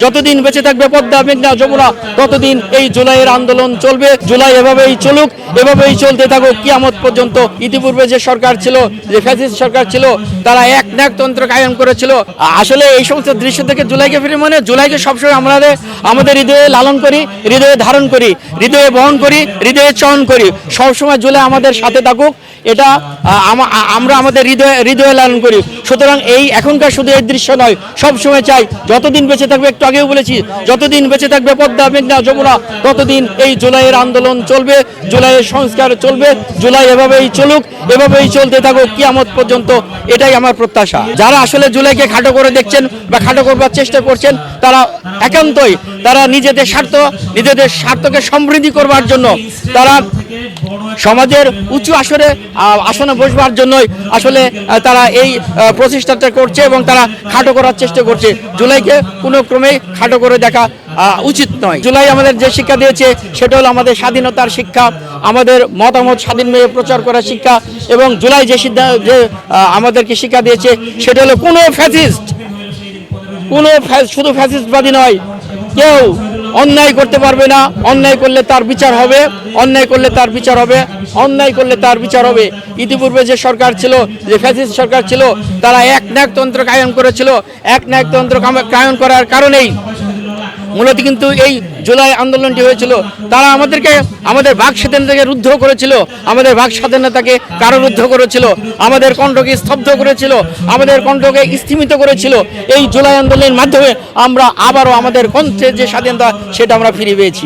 যতদিন বেঁচে থাকবে পদ্মা মেঘনা যমুনা ততদিন এই জুলাইয়ের আন্দোলন চলবে। জুলাই এভাবেই চলুক, এভাবেই চলতে থাকুক কিয়ামত পর্যন্ত। ইতিপূর্বে যে সরকার ছিল, যে ফ্যাসিস্ট সরকার ছিল, তারা একনায়কতন্ত্র কায়েম করেছিল। আসলে এই সমস্ত দৃশ্য থেকে জুলাইকে ফিরে জুলাইকে সবসময় আমাদের হৃদয়ে লালন করি, হৃদয়ে ধারণ করি, হৃদয়ে বহন করি, হৃদয়ে চয়ন করি। সবসময় জুলাই আমাদের সাথে থাকুক, এটা আমরা আমাদের হৃদয়ে লালন করি। সুতরাং এই এখনকার শুধু এই দৃশ্য নয়, সবসময় চাই যতদিন বেঁচে থাকবে, একটু আগেও বলেছি, যতদিন বেঁচে থাকবে পদ্মা মেঘনা যমুনা ততদিন এই জুলাইয়ের আন্দোলন চলবে, জুলাইয়ের সংস্কার চলবে। জুলাই এভাবেই চলুক, এভাবেই চলতে থাকুক কিয়ামত পর্যন্ত, এটাই আমার প্রত্যাশা। যারা আসলে জুলাইকে খাটো করে দেখছেন বা খাটো করবার চেষ্টা করছেন, তারা একান্তই তারা নিজেদের স্বার্থকে সমৃদ্ধি করবার জন্য, তারা সমাজের উঁচু আসনে বসবার জন্যই আসলে তারা এই প্রচেষ্টাটা করছে এবং তারা খাটো করার চেষ্টা করছে। জুলাইকে কোনো ক্রমেই খাটো করে দেখা উচিত নয়। জুলাই আমাদের যে শিক্ষা দিয়েছে সেটা হলো আমাদের স্বাধীনতার শিক্ষা, আমাদের মতামত স্বাধীনভাবে প্রচার করার শিক্ষা। এবং জুলাই যে আমাদেরকে শিক্ষা দিয়েছে সেটা হলো শুধু ফ্যাসিস্টবাদী নয়, কেউ অন্যায় করতে পারবে না। অন্যায় করলে তার বিচার হবে, অন্যায় করলে তার বিচার হবে, অন্যায় করলে তার বিচার হবে। ইতিপূর্বে যে সরকার ছিল, যে ফ্যাসিস্ট সরকার ছিল, তারা একনায়কতন্ত্র কায়েম করেছিল। একনায়কতন্ত্র কায়েম করার কারণেই মূলত কিন্তু এই জুলাই আন্দোলনটি হয়েছিল। তারা আমাদের বাক স্বাধীনতাকে রুদ্ধ করেছিল, আমাদের বাক স্বাধীনতাকে কারারুদ্ধ করেছিল, আমাদের কণ্ঠকে স্তব্ধ করেছিল, আমাদের কণ্ঠকে স্থিমিত করেছিল। এই জুলাই আন্দোলনের মাধ্যমে আমরা আবারও আমাদের কণ্ঠের যে স্বাধীনতা সেটা আমরা ফিরে পেয়েছি।